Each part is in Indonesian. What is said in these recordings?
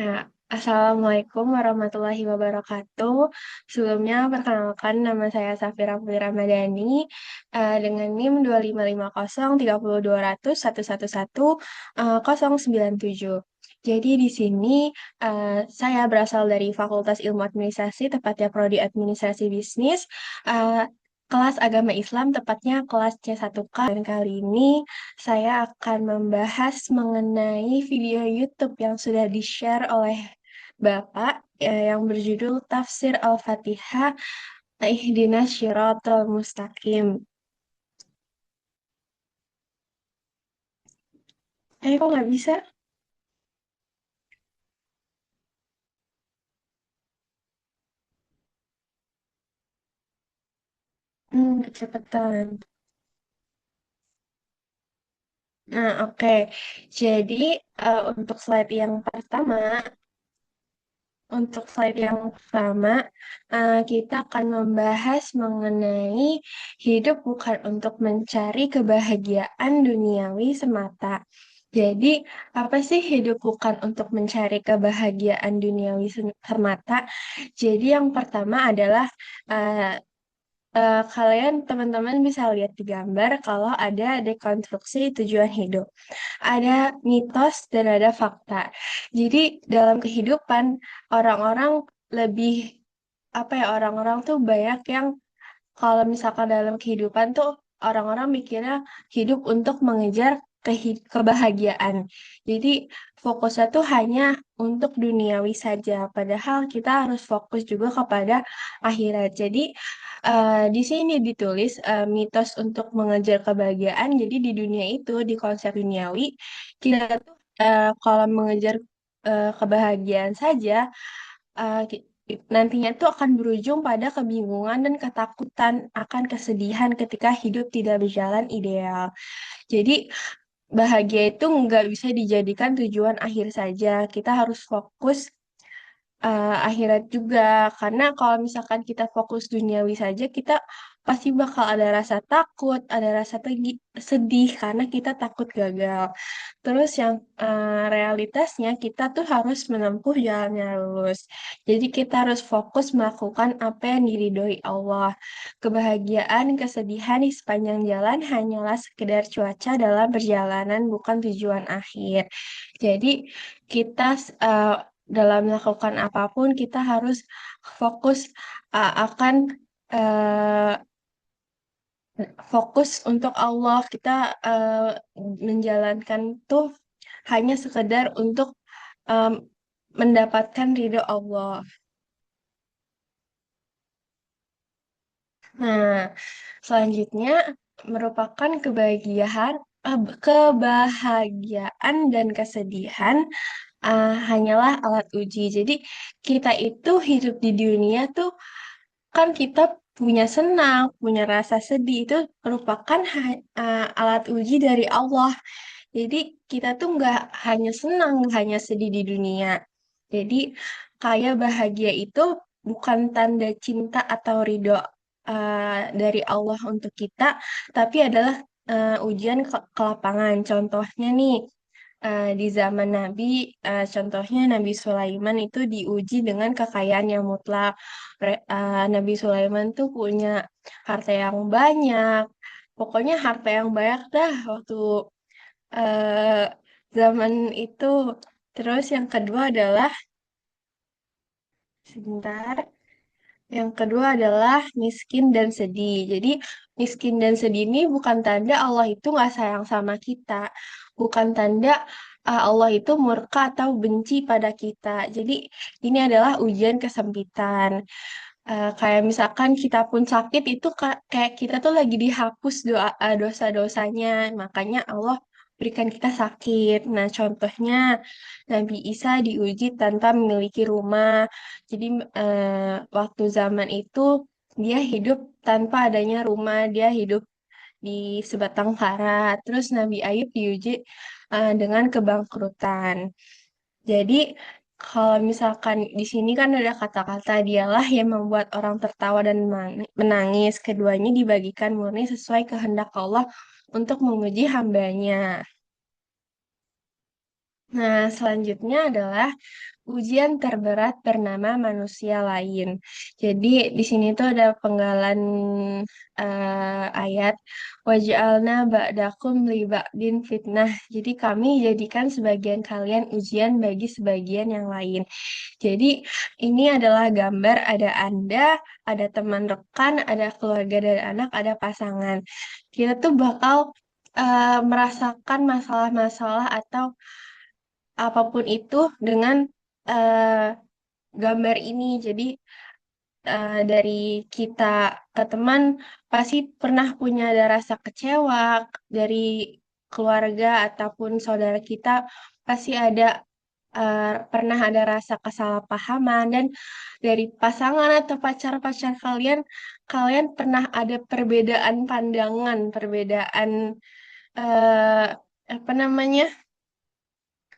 Ya, Assalamualaikum warahmatullahi wabarakatuh. Sebelumnya, perkenalkan nama saya Safira Putri Ramadhani dengan NIM 255032011111097. Jadi di sini saya berasal dari Fakultas Ilmu Administrasi, tepatnya Prodi Administrasi Bisnis, eh, kelas Agama Islam, tepatnya kelas C1K. Dan kali ini saya akan membahas mengenai video YouTube yang sudah di-share oleh Bapak yang berjudul Tafsir Al-Fatihah Ihdinas Syiratal Mustaqim. Kok nggak bisa? Kecepatan. Nah, oke. Jadi, untuk slide yang pertama, kita akan membahas mengenai hidup bukan untuk mencari kebahagiaan duniawi semata. Jadi, apa sih hidup bukan untuk mencari kebahagiaan duniawi semata? Jadi, yang pertama adalah eh, kalian teman-teman bisa lihat di gambar kalau ada dekonstruksi tujuan hidup, ada mitos dan ada fakta. Jadi dalam kehidupan orang-orang lebih apa ya, orang-orang tuh banyak yang kalau misalkan dalam kehidupan tuh orang-orang mikirnya hidup untuk mengejar kebahagiaan. Jadi fokusnya tuh hanya untuk duniawi saja. Padahal kita harus fokus juga kepada akhirat. Jadi di sini ditulis mitos untuk mengejar kebahagiaan. Jadi di dunia itu, di konsep duniawi, kita tuh kalau mengejar kebahagiaan saja, nantinya tuh akan berujung pada kebingungan dan ketakutan akan kesedihan ketika hidup tidak berjalan ideal. Jadi bahagia itu nggak bisa dijadikan tujuan akhir saja. Kita harus fokus akhirat juga. Karena kalau misalkan kita fokus duniawi saja, kita pasti bakal ada rasa takut, ada rasa sedih karena kita takut gagal. Terus yang realitasnya kita tuh harus menempuh jalan yang lurus. Jadi kita harus fokus melakukan apa yang diridhoi Allah. Kebahagiaan, kesedihan di sepanjang jalan hanyalah sekedar cuaca dalam perjalanan, bukan tujuan akhir. Jadi kita dalam melakukan apapun kita harus fokus akan uh, fokus untuk Allah. Kita menjalankan tuh hanya sekedar untuk um, mendapatkan ridho Allah. Nah, selanjutnya merupakan kebahagiaan dan kesedihan hanyalah alat uji. Jadi kita itu hidup di dunia tuh kan kita punya senang, punya rasa sedih itu merupakan alat uji dari Allah. Jadi kita tuh nggak hanya senang, nggak hanya sedih di dunia. Jadi kayak bahagia itu bukan tanda cinta atau ridho dari Allah untuk kita, tapi adalah ujian ke lapangan. Contohnya nih, di zaman Nabi, contohnya Nabi Sulaiman itu diuji dengan kekayaan yang mutlak. Nabi Sulaiman tuh punya harta yang banyak, pokoknya harta yang banyak dah waktu eh, zaman itu. Terus yang kedua adalah, sebentar, yang kedua adalah miskin dan sedih. Jadi miskin dan sedih ini bukan tanda Allah itu nggak sayang sama kita, bukan tanda Allah itu murka atau benci pada kita. Jadi ini adalah ujian kesempitan. Kayak misalkan kita pun sakit itu kayak kita tuh lagi dihapus dosa-dosanya, makanya Allah berikan kita sakit. Nah, contohnya Nabi Isa diuji tanpa memiliki rumah. Jadi waktu zaman itu dia hidup tanpa adanya rumah, dia hidup di sebatang kara. Terus Nabi Ayub diuji dengan kebangkrutan. Jadi, kalau misalkan di sini kan ada kata-kata dialah yang membuat orang tertawa dan menangis. Keduanya dibagikan murni sesuai kehendak Allah untuk menguji hambanya. Nah, selanjutnya adalah ujian terberat bernama manusia lain. Jadi di sini tuh ada penggalan ayat waj'alna ba'dakum li ba'din fitnah. Jadi kami jadikan sebagian kalian ujian bagi sebagian yang lain. Jadi ini adalah gambar ada Anda, ada teman rekan, ada keluarga dan anak, ada pasangan. Kita tuh bakal merasakan masalah-masalah atau apapun itu dengan eh, gambar ini. Jadi dari kita ke teman pasti pernah punya ada rasa kecewa dari keluarga ataupun saudara kita pasti ada pernah ada rasa kesalahpahaman dan dari pasangan atau pacar-pacar kalian kalian pernah ada perbedaan pandangan, perbedaan eh, apa namanya?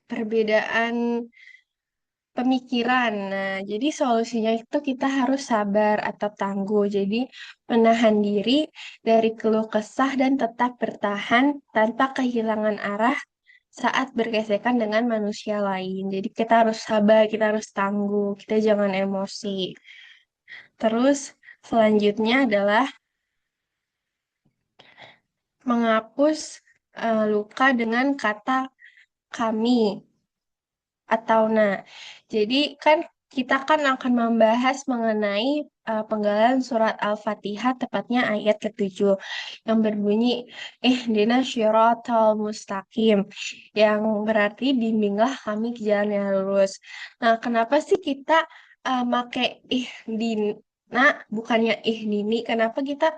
Perbedaan pemikiran. Nah, jadi solusinya itu kita harus sabar atau tangguh. Jadi menahan diri dari keluh kesah dan tetap bertahan tanpa kehilangan arah saat bergesekan dengan manusia lain. Jadi kita harus sabar, kita harus tangguh, kita jangan emosi. Terus selanjutnya adalah menghapus luka dengan kata kami. Atau nah. Jadi kan kita kan akan membahas mengenai penggalan surat Al-Fatihah tepatnya ayat ketujuh yang berbunyi Ihdina syiratal mustaqim yang berarti bimbinglah kami ke jalan yang lurus. Nah, kenapa sih kita make ihdina bukannya ihdini? Kenapa kita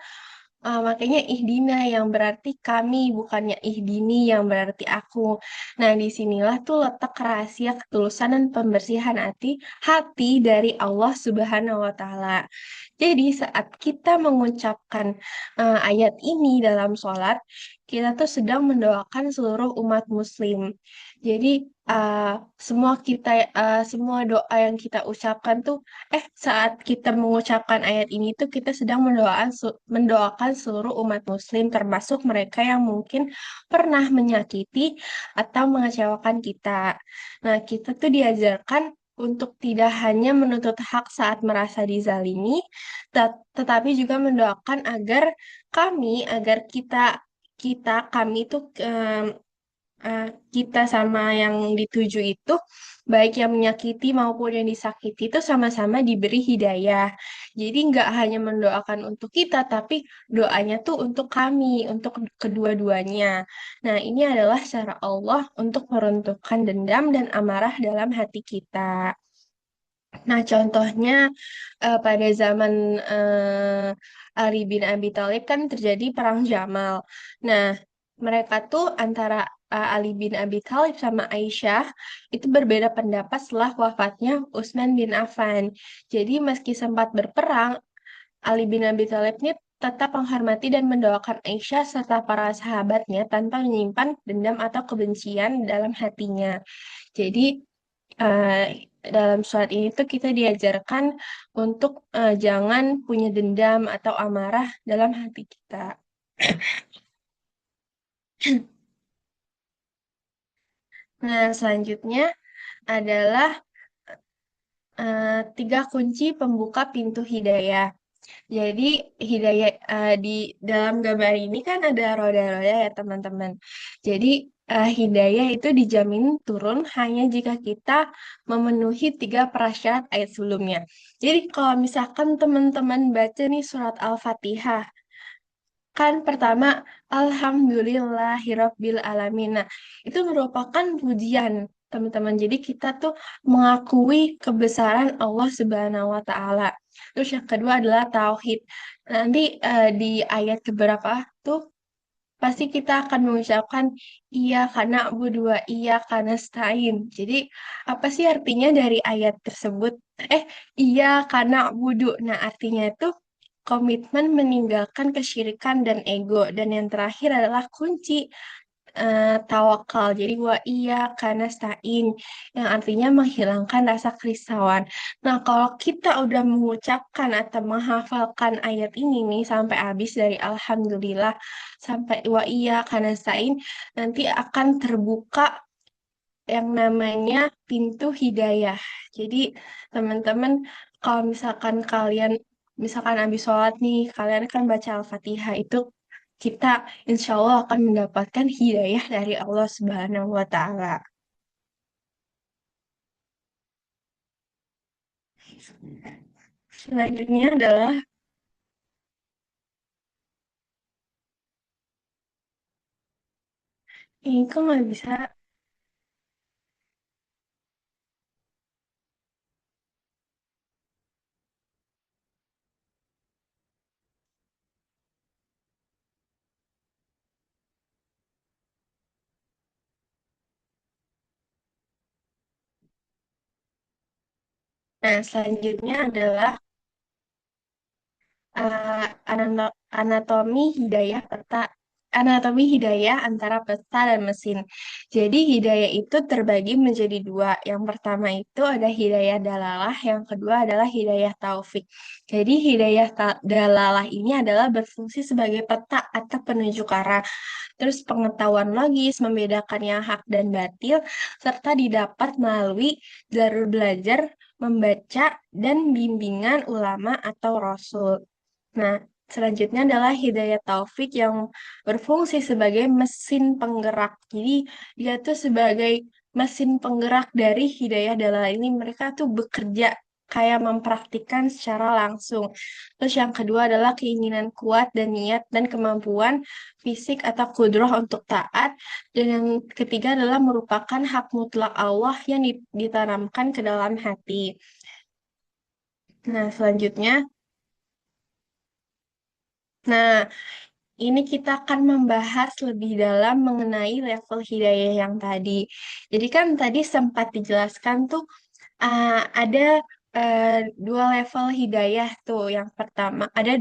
makanya ihdina yang berarti kami, bukannya ihdini yang berarti aku. Nah, disinilah tuh letak rahasia ketulusan dan pembersihan hati dari Allah Subhanahu wa Ta'ala. Jadi, saat kita mengucapkan ayat ini dalam sholat, kita tuh sedang mendoakan seluruh umat Muslim. Jadi, uh, semua doa yang kita ucapkan tuh, saat kita mengucapkan ayat ini tuh kita sedang mendoakan seluruh umat Muslim, termasuk mereka yang mungkin pernah menyakiti atau mengecewakan kita. Nah, kita tuh diajarkan untuk tidak hanya menuntut hak saat merasa dizalimi, tetapi juga mendoakan agar kami itu eh, kita sama yang dituju itu, baik yang menyakiti maupun yang disakiti itu sama-sama diberi hidayah. Jadi nggak hanya mendoakan untuk kita, tapi doanya tuh untuk kami, untuk kedua-duanya. Nah, ini adalah cara Allah untuk meruntuhkan dendam dan amarah dalam hati kita. Nah, contohnya pada zaman Ali bin Abi Thalib kan terjadi perang Jamal. Nah, mereka tuh antara Ali bin Abi Thalib sama Aisyah itu berbeda pendapat setelah wafatnya Utsman bin Affan. Jadi meski sempat berperang, Ali bin Abi Thalib ini tetap menghormati dan mendoakan Aisyah serta para sahabatnya tanpa menyimpan dendam atau kebencian dalam hatinya. Jadi eh, dalam surat ini tuh kita diajarkan untuk jangan punya dendam atau amarah dalam hati kita. Nah, selanjutnya adalah tiga kunci pembuka pintu hidayah. Jadi hidayah di dalam gambar ini kan ada roda-roda ya teman-teman. Jadi hidayah itu dijamin turun hanya jika kita memenuhi tiga prasyarat ayat sebelumnya. Jadi kalau misalkan teman-teman baca nih surat Al-Fatihah, kan pertama Alhamdulillahirabbil alamin. Nah, itu merupakan pujian teman-teman. Jadi kita tuh mengakui kebesaran Allah Subhanahu wa taala. Terus yang kedua adalah tauhid. Nanti di ayat keberapa tuh pasti kita akan mengucapkan iya karena berdua iya karena stain. Jadi apa sih artinya dari ayat tersebut? Iya karena wudu. Nah, artinya itu komitmen meninggalkan kesyirikan dan ego. Dan yang terakhir adalah kunci tawakal. Jadi wa iya karena stain yang artinya menghilangkan rasa kerisauan. Nah, kalau kita udah mengucapkan atau menghafalkan ayat ini nih sampai habis dari alhamdulillah sampai wa iya karena stain nanti akan terbuka yang namanya pintu hidayah. Jadi teman-teman kalau misalkan habis sholat nih, kalian kan baca Al-Fatihah itu kita insya Allah akan mendapatkan hidayah dari Allah Subhanahu wa Ta'ala. Selanjutnya adalah ini kok nggak bisa. Nah, selanjutnya adalah anatomi hidayah peta antara peta dan mesin. Jadi hidayah itu terbagi menjadi dua. Yang pertama itu ada hidayah dalalah, yang kedua adalah hidayah taufik. Jadi hidayah dalalah ini adalah berfungsi sebagai peta atau penunjuk arah. Terus pengetahuan logis, membedakan yang hak dan batil, serta didapat melalui jalur belajar, membaca, dan bimbingan ulama atau rasul. Nah, selanjutnya adalah hidayah taufik yang berfungsi sebagai mesin penggerak. Jadi, dia tuh sebagai mesin penggerak dari hidayah dalal ini. Mereka tuh bekerja kayak mempraktikkan secara langsung. Terus yang kedua adalah keinginan kuat dan niat dan kemampuan fisik atau kudroh untuk taat. Dan yang ketiga adalah merupakan hak mutlak Allah yang ditanamkan ke dalam hati. Nah, selanjutnya, nah, ini kita akan membahas lebih dalam mengenai level hidayah yang tadi. Jadi kan tadi sempat dijelaskan tuh ada uh, dua level hidayah tuh. Yang pertama ada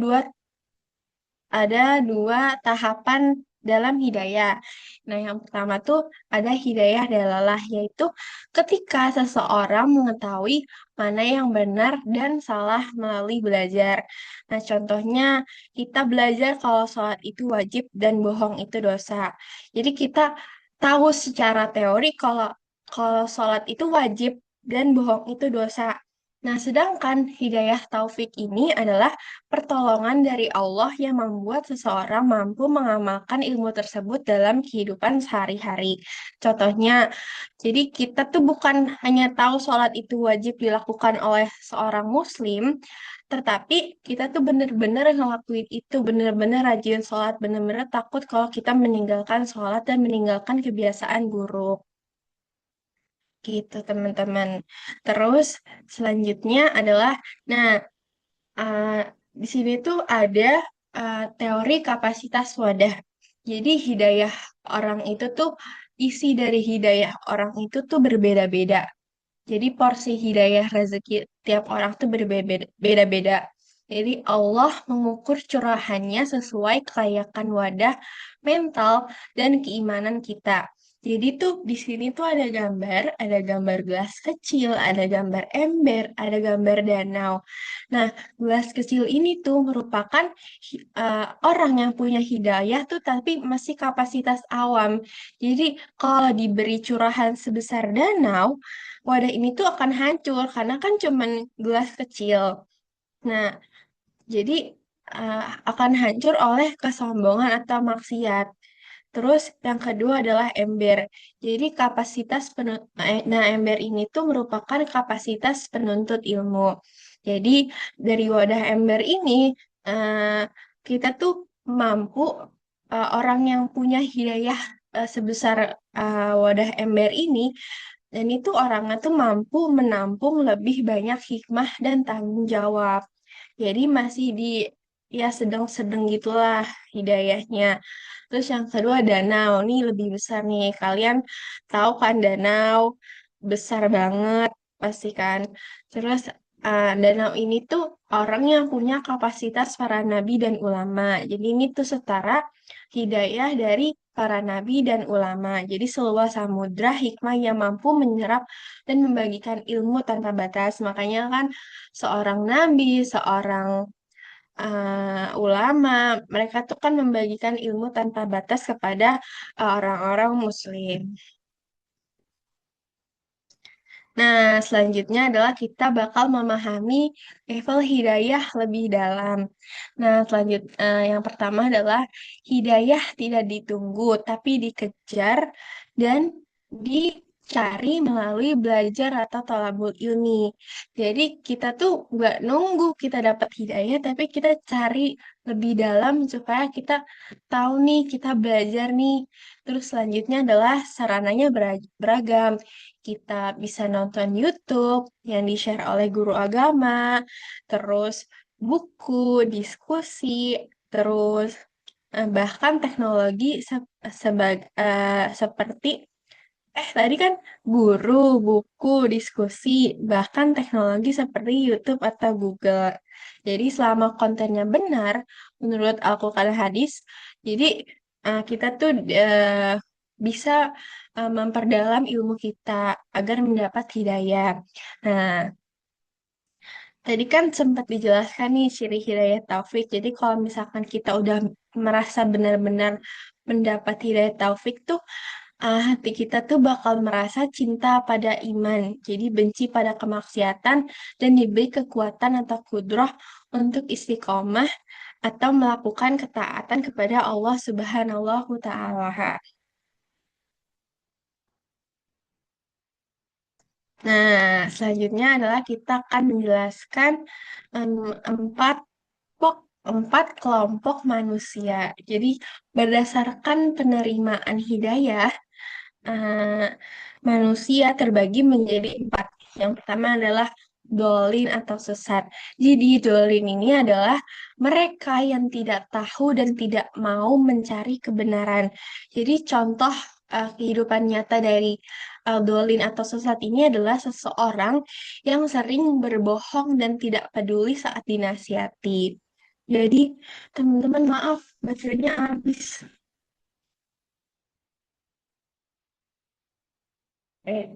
dua tahapan dalam hidayah. Nah, yang pertama tuh ada hidayah dalalah, yaitu ketika seseorang mengetahui mana yang benar dan salah melalui belajar. Nah, contohnya kita belajar kalau sholat itu wajib dan bohong itu dosa. Jadi kita tahu secara teori kalau kalau sholat itu wajib dan bohong itu dosa. Nah, sedangkan hidayah taufik ini adalah pertolongan dari Allah yang membuat seseorang mampu mengamalkan ilmu tersebut dalam kehidupan sehari-hari. Contohnya, jadi kita tuh bukan hanya tahu sholat itu wajib dilakukan oleh seorang muslim, tetapi kita tuh benar-benar ngelakuin itu, benar-benar rajin sholat, benar-benar takut kalau kita meninggalkan sholat dan meninggalkan kebiasaan buruk. Gitu, teman-teman. Terus selanjutnya adalah, nah, uh, di sini tuh ada teori kapasitas wadah. Jadi hidayah orang itu tuh isi dari hidayah orang itu tuh berbeda-beda. Jadi porsi hidayah rezeki tiap orang tuh berbeda-beda. Jadi Allah mengukur curahannya sesuai kelayakan wadah mental dan keimanan kita. Jadi tuh di sini tuh ada gambar gelas kecil, ada gambar ember, ada gambar danau. Nah, gelas kecil ini tuh merupakan orang yang punya hidayah tuh tapi masih kapasitas awam. Jadi kalau diberi curahan sebesar danau, wadah ini tuh akan hancur karena kan cuman gelas kecil. Nah, jadi uh, akan hancur oleh kesombongan atau maksiat. Terus yang kedua adalah ember. Jadi nah ember ini tuh merupakan kapasitas penuntut ilmu. Jadi dari wadah ember ini uh, kita tuh mampu orang yang punya hidayah sebesar wadah ember ini dan itu orangnya tuh mampu menampung lebih banyak hikmah dan tanggung jawab. Jadi masih di ya sedang-sedang gitulah hidayahnya. Terus yang kedua danau, nih lebih besar nih. Kalian tahu kan danau besar banget pasti kan. Terus danau ini tuh orang yang punya kapasitas para nabi dan ulama. Jadi ini tuh setara hidayah dari para nabi dan ulama. Jadi seluas samudra hikmah yang mampu menyerap dan membagikan ilmu tanpa batas. Makanya kan seorang nabi, seorang ulama, mereka tuh kan membagikan ilmu tanpa batas kepada orang-orang muslim. Nah, selanjutnya adalah kita bakal memahami level hidayah lebih dalam. Nah, yang pertama adalah hidayah tidak ditunggu, tapi dikejar dan dicari melalui belajar atau thalabul ilmi. Jadi kita tuh nggak nunggu kita dapat hidayah, tapi kita cari lebih dalam supaya kita tahu nih, kita belajar nih. Terus selanjutnya adalah sarananya beragam. Kita bisa nonton YouTube yang di-share oleh guru agama, terus buku, diskusi, terus bahkan teknologi seperti tadi kan guru, buku, diskusi, bahkan teknologi seperti YouTube atau Google. Jadi selama kontennya benar menurut Al-Quran dan Hadis, jadi kita tuh bisa memperdalam ilmu kita agar mendapat hidayah. Nah, tadi kan sempat dijelaskan nih ciri hidayah taufik. Jadi kalau misalkan kita udah merasa benar-benar mendapat hidayah taufik tuh hati kita tuh bakal merasa cinta pada iman, jadi benci pada kemaksiatan dan diberi kekuatan atau kudroh untuk istiqomah atau melakukan ketaatan kepada Allah Subhanahu wa Ta'ala. Nah, selanjutnya adalah kita akan menjelaskan em, empat empat kelompok manusia. Jadi berdasarkan penerimaan hidayah, eh, manusia terbagi menjadi empat. Yang pertama adalah dolin atau sesat. Jadi dolin ini adalah mereka yang tidak tahu dan tidak mau mencari kebenaran. Jadi contoh kehidupan nyata dari dolin atau sesat ini adalah seseorang yang sering berbohong dan tidak peduli saat dinasihati. Jadi, teman-teman maaf, baterainya habis. Eh,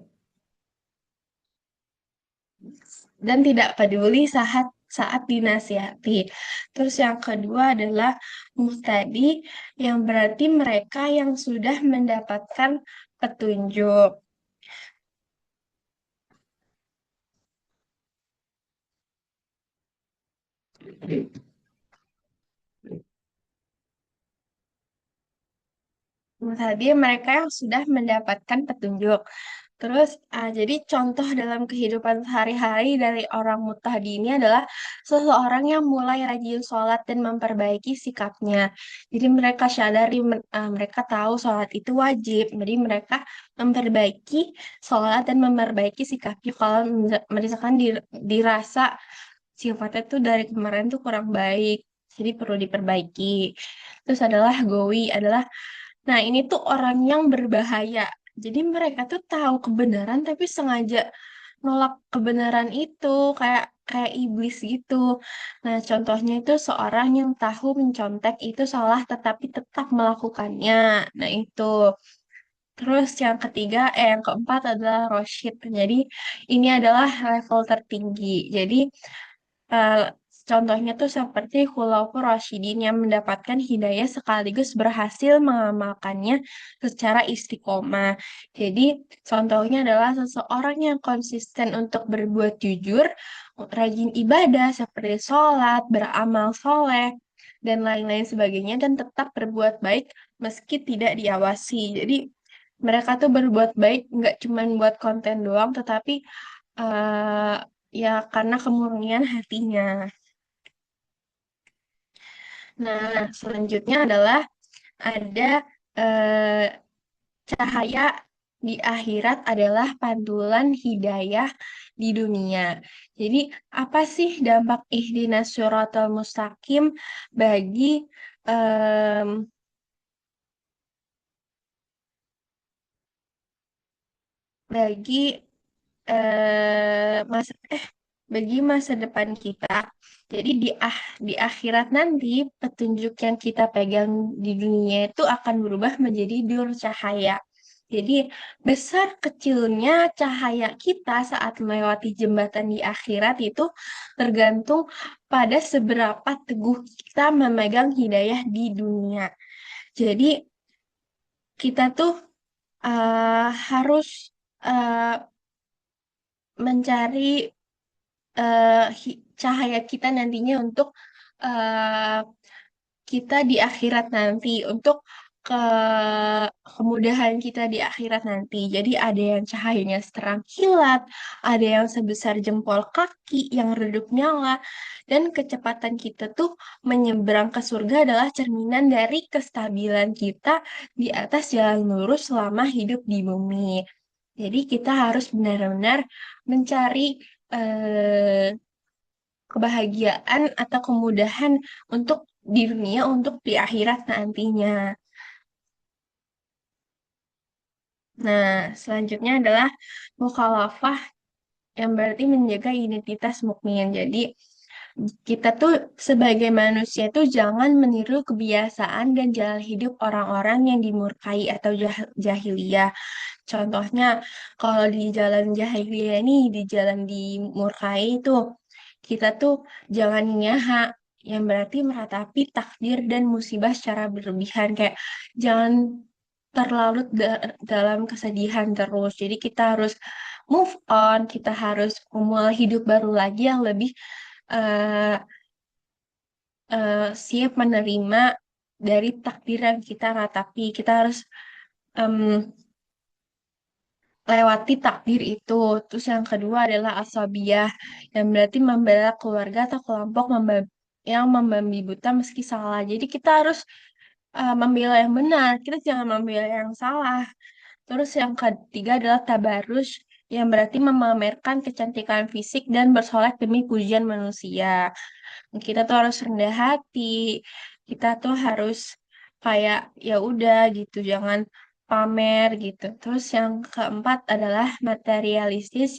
dan tidak peduli saat dinasihati. Terus yang kedua adalah mustadi yang berarti mereka yang sudah mendapatkan petunjuk. Mustadi mereka yang sudah mendapatkan petunjuk. Terus, jadi contoh dalam kehidupan sehari-hari dari orang mutahdi ini adalah seseorang yang mulai rajin sholat dan memperbaiki sikapnya. Jadi mereka sadari, mereka tahu sholat itu wajib. Jadi mereka memperbaiki sholat dan memperbaiki sikapnya. Kalau misalkan dirasa sifatnya tuh dari kemarin tuh kurang baik, jadi perlu diperbaiki. Terus adalah gowi, nah, ini tuh orang yang berbahaya. Jadi mereka tuh tahu kebenaran tapi sengaja nolak kebenaran itu kayak kayak iblis gitu. Nah, contohnya itu seorang yang tahu mencontek itu salah tetapi tetap melakukannya. Nah, itu. Terus yang keempat adalah Roshid. Jadi ini adalah level tertinggi. Jadi Eh, contohnya tuh seperti Khulafaur Rasyidin yang mendapatkan hidayah sekaligus berhasil mengamalkannya secara istiqomah. Jadi, contohnya adalah seseorang yang konsisten untuk berbuat jujur, rajin ibadah seperti sholat, beramal soleh, dan lain-lain sebagainya, dan tetap berbuat baik meski tidak diawasi. Jadi, mereka tuh berbuat baik nggak cuma buat konten doang, tetapi eh ya karena kemurnian hatinya. Nah, selanjutnya adalah ada eh, cahaya di akhirat adalah pantulan hidayah di dunia. Jadi, apa sih dampak ihdinas siratal mustaqim bagi em, bagi bagi masa depan kita. Jadi di akhirat nanti petunjuk yang kita pegang di dunia itu akan berubah menjadi nur cahaya. Jadi besar kecilnya cahaya kita saat melewati jembatan di akhirat itu tergantung pada seberapa teguh kita memegang hidayah di dunia. Jadi kita tuh harus eh, mencari cahaya kita nantinya untuk eh, kita di akhirat nanti, untuk ke kemudahan kita di akhirat nanti. Jadi ada yang cahayanya seterang kilat, ada yang sebesar jempol kaki yang redup nyala, dan kecepatan kita tuh menyeberang ke surga adalah cerminan dari kestabilan kita di atas jalan lurus selama hidup di bumi. Jadi kita harus benar-benar mencari eh, kebahagiaan atau kemudahan untuk di dunia, untuk di akhirat nantinya. Nah, selanjutnya adalah mukhalafah yang berarti menjaga identitas mukmin. Jadi, kita tuh sebagai manusia tuh jangan meniru kebiasaan dan jalan hidup orang-orang yang dimurkai atau jahiliyah. Contohnya, kalau di jalan jahiliyah ini, di jalan dimurkai itu, kita tuh jangan nyaha, yang berarti meratapi takdir dan musibah secara berlebihan. Kayak jangan terlarut dalam kesedihan terus. Jadi kita harus move on, kita harus memulai hidup baru lagi yang lebih eh, siap menerima dari takdir yang kita ratapi. Kita harus em, lewati takdir itu. Terus yang kedua adalah asabiyah, yang berarti membela keluarga atau kelompok yang membabi buta meski salah. Jadi kita harus membela yang benar, kita jangan membela yang salah. Terus yang ketiga adalah tabarus, yang berarti memamerkan kecantikan fisik dan bersolek demi pujian manusia. Kita tuh harus rendah hati, kita tuh harus kayak ya udah gitu, jangan pamer gitu. Terus yang keempat adalah materialistis,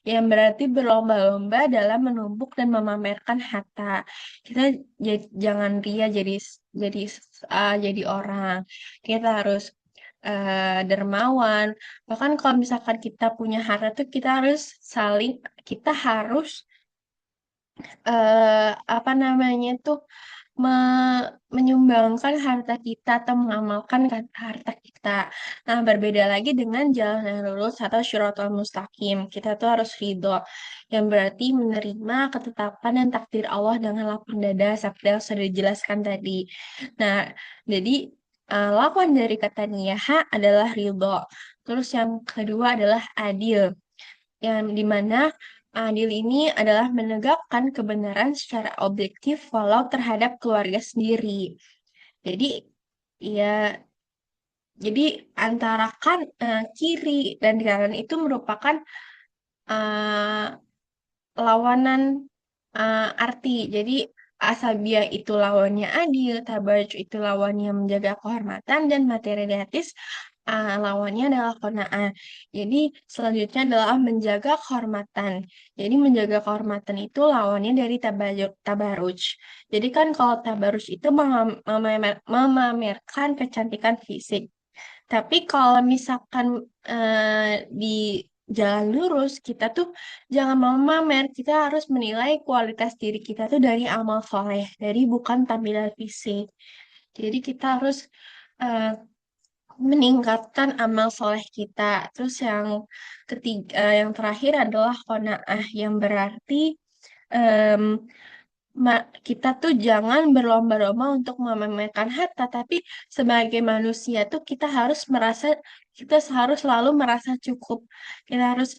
yang berarti berlomba-lomba dalam menumbuk dan memamerkan harta. Kita jangan ria jadi jadi orang. Kita harus dermawan. Bahkan kalau misalkan kita punya harta tuh kita harus apa namanya tuh menyumbangkan harta kita atau mengamalkan harta kita. Nah, berbeda lagi dengan jalan yang lurus atau syaratul mustaqim. Kita tuh harus ridho, yang berarti menerima ketetapan dan takdir Allah dengan lapang dada, seperti yang sudah dijelaskan tadi. Nah, jadi lawan dari kata niyaha adalah ridho. Terus yang kedua adalah adil, yang dimana adil ini adalah menegakkan kebenaran secara objektif walau terhadap keluarga sendiri. Jadi ya, jadi antara kiri dan kanan itu merupakan eh, lawanan arti. Jadi asabiah itu lawannya adil, tabarruj itu lawannya menjaga kehormatan, dan materialistis lawannya adalah qanaah. Jadi selanjutnya adalah menjaga kehormatan. Jadi menjaga kehormatan itu lawannya dari tabarruj. Jadi kan kalau tabarruj itu memamerkan kecantikan fisik. Tapi kalau misalkan di jalan lurus, kita tuh jangan mau mamer, kita harus menilai kualitas diri kita tuh dari amal soleh, dari bukan tampilan fisik. Jadi kita harus eh, meningkatkan amal soleh kita. Terus yang ketiga, yang terakhir adalah qanaah, yang berarti em, kita tuh jangan berlomba-lomba untuk memamerkan harta, tapi sebagai manusia tuh kita harus selalu merasa cukup. Kita harus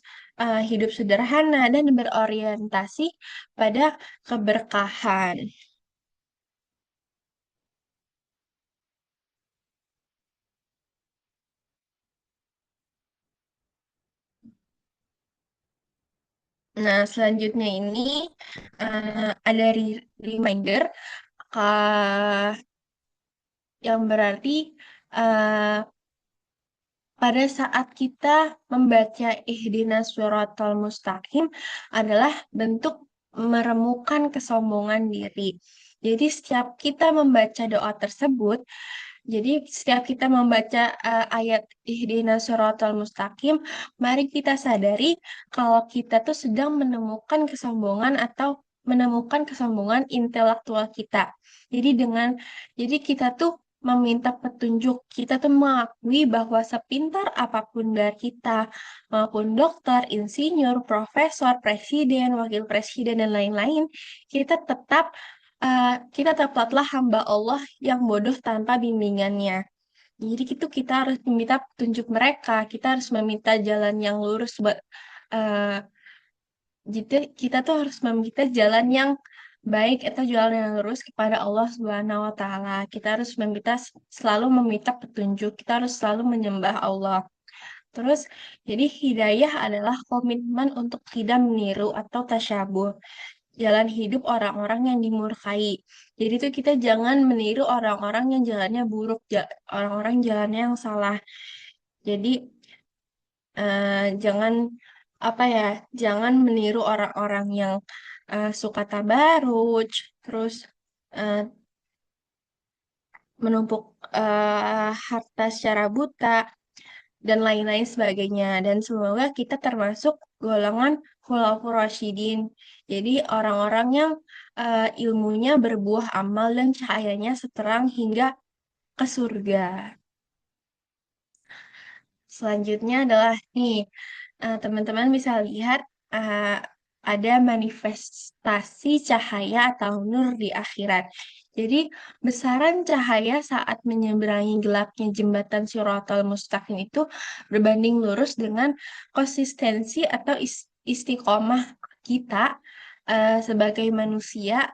hidup sederhana dan berorientasi pada keberkahan. Nah, selanjutnya ini ada reminder uh, yang berarti eh, pada saat kita membaca ihdinas siratal mustaqim adalah bentuk meremukan kesombongan diri. Jadi setiap kita membaca doa tersebut, jadi setiap kita membaca ayat ihdinas siratal mustaqim, mari kita sadari kalau kita tuh sedang menemukan kesombongan atau menemukan kesombongan intelektual kita. Jadi dengan jadi kita tuh meminta petunjuk. Kita tuh mengakui bahwa sepintar apapun dari kita, maupun dokter, insinyur, profesor, presiden, wakil presiden, dan lain-lain, kita tetap kita tetaplah hamba Allah yang bodoh tanpa bimbingannya. Jadi itu kita harus meminta petunjuk mereka, kita harus meminta jalan yang lurus. eh, jadi kita tuh harus meminta jalan yang baik atau jalan yang lurus kepada Allah Subhanahu wa taala. Kita harus selalu meminta petunjuk, kita harus selalu menyembah Allah. Terus, jadi hidayah adalah komitmen untuk tidak meniru atau tasyabuh jalan hidup orang-orang yang dimurkai. Jadi tuh kita jangan meniru orang-orang yang jalannya buruk, orang-orang jalannya yang salah. Jadi jangan apa ya, jangan meniru orang-orang yang suka tabarruj, terus eh, menumpuk harta secara buta dan lain-lain sebagainya. Dan semoga kita termasuk golongan khulafaur rasyidin. Jadi orang-orang yang ilmunya berbuah amal dan cahayanya seterang hingga ke surga. Selanjutnya adalah nih, teman-teman bisa lihat ada manifestasi cahaya atau nur di akhirat. Jadi, besaran cahaya saat menyeberangi gelapnya jembatan Shiratal Mustaqim itu berbanding lurus dengan konsistensi atau istiqomah kita sebagai manusia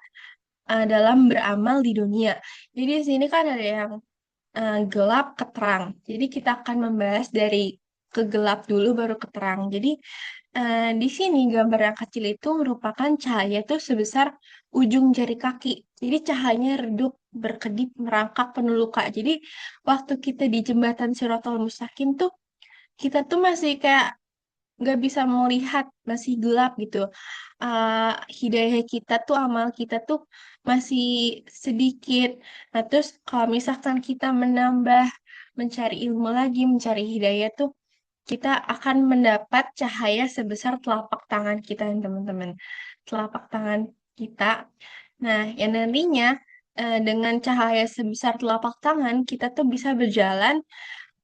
dalam beramal di dunia. Jadi, di sini kan ada yang gelap ke terang. Jadi kita akan membahas dari ke gelap dulu baru ke terang. Jadi di sini gambar yang kecil itu merupakan cahaya itu sebesar ujung jari kaki. Jadi cahayanya redup, berkedip, merangkak penuh luka. Jadi waktu kita di jembatan Shiratal Mustaqim tuh kita tuh masih kayak nggak bisa melihat, masih gelap gitu. Uh, Hidayah kita tuh, amal kita tuh masih sedikit. Nah, terus kalau misalkan kita menambah, mencari ilmu lagi, mencari hidayah tuh, kita akan mendapat cahaya sebesar telapak tangan kita, teman-teman. Telapak tangan kita. Nah, yang nantinya dengan cahaya sebesar telapak tangan, kita tuh bisa berjalan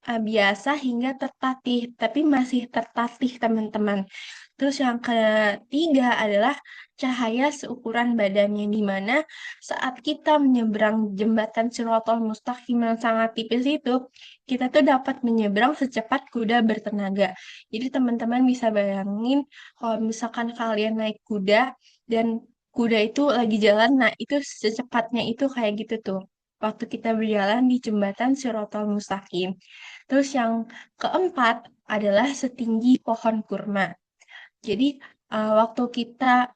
biasa hingga tertatih, tapi masih tertatih, teman-teman. Terus yang ketiga adalah cahaya seukuran badannya, di mana saat kita menyeberang jembatan Shiratal Mustaqim yang sangat tipis itu, kita tuh dapat menyeberang secepat kuda bertenaga. Jadi teman-teman bisa bayangin kalau misalkan kalian naik kuda dan kuda itu lagi jalan, nah itu secepatnya itu kayak gitu tuh. Waktu kita berjalan di jembatan Shiratal Mustaqim. Terus yang keempat adalah setinggi pohon kurma. Jadi, waktu kita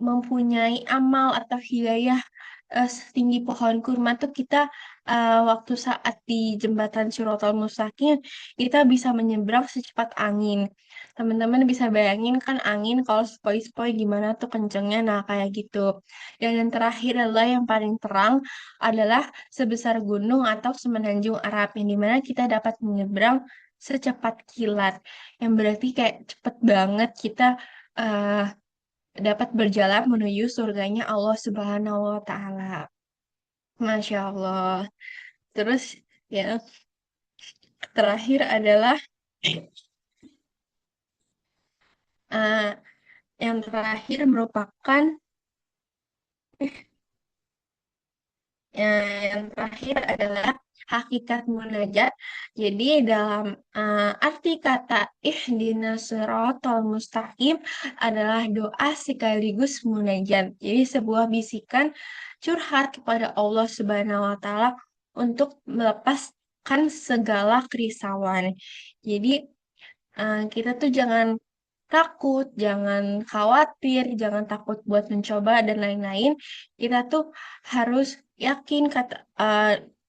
mempunyai amal atau hidayah setinggi pohon kurma tuh kita waktu saat di jembatan Shiratal Mustaqim kita bisa menyeberang secepat angin. Teman-teman bisa bayangin kan angin kalau sepoi-sepoi gimana tuh kencengnya, nah kayak gitu. Dan yang terakhir adalah yang paling terang adalah sebesar gunung atau semenanjung Arab yang dimana kita dapat menyeberang secepat kilat yang berarti kayak cepet banget kita eh, dapat berjalan menuju surganya Allah Subhanahu wa Ta'ala. Masya Allah. Terus ya, terakhir adalah eh, yang terakhir merupakan yang terakhir adalah hakikat munajat. Jadi dalam arti kata ihdinas siratal mustaqim adalah doa sekaligus munajat. Jadi sebuah bisikan curhat kepada Allah Subhanahu wa taala untuk melepaskan segala kerisauan. Jadi kita tuh jangan takut, jangan khawatir, jangan takut buat mencoba dan lain-lain. Kita tuh harus yakin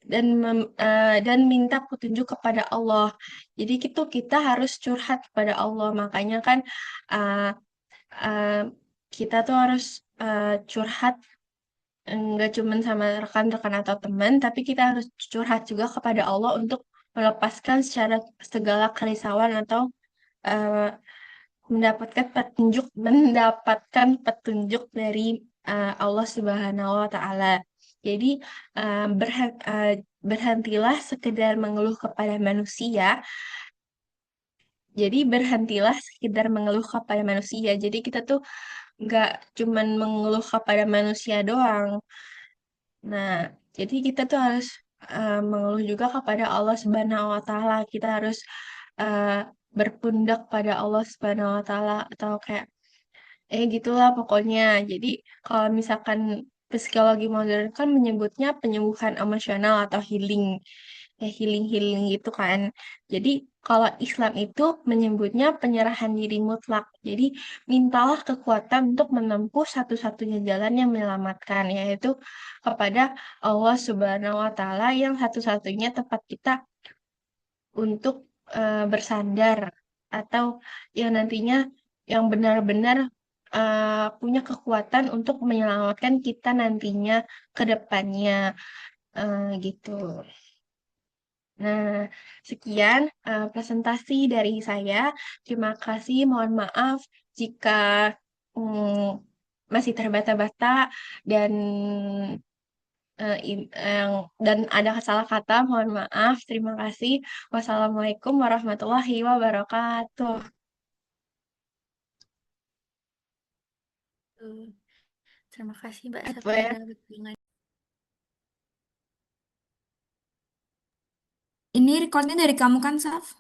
dan minta petunjuk kepada Allah. Jadi itu kita harus curhat kepada Allah. Makanya kan uh, uh, kita tuh harus curhat nggak cuma sama rekan-rekan atau teman, tapi kita harus curhat juga kepada Allah untuk melepaskan secara segala kerisauan atau uh, mendapatkan petunjuk dari Allah Subhanahu wa taala. Jadi berhentilah sekedar mengeluh kepada manusia. Jadi berhentilah sekedar mengeluh kepada manusia. Jadi kita tuh nggak cuman mengeluh kepada manusia doang. Nah, jadi kita tuh harus mengeluh juga kepada Allah Subhanahu wa Ta'ala. Kita harus eh, berpundak pada Allah Subhanahu wa Ta'ala atau kayak gitulah pokoknya. Jadi kalau misalkan psikologi modern kan menyebutnya penyembuhan emosional atau healing. Ya healing-healing gitu kan. Jadi kalau Islam itu menyebutnya penyerahan diri mutlak. Jadi mintalah kekuatan untuk menempuh satu-satunya jalan yang menyelamatkan, yaitu kepada Allah Subhanahu wa Ta'ala yang satu-satunya tempat kita untuk bersandar atau yang nantinya yang benar-benar punya kekuatan untuk menyelamatkan kita nantinya ke depannya gitu. Nah, sekian presentasi dari saya. Terima kasih. Mohon maaf jika masih terbata-bata dan dan ada salah kata. Mohon maaf. Terima kasih. Wassalamualaikum warahmatullahi wabarakatuh. Terima kasih Mbak Apa ya? Safira. Ini recordnya dari kamu kan, Saf?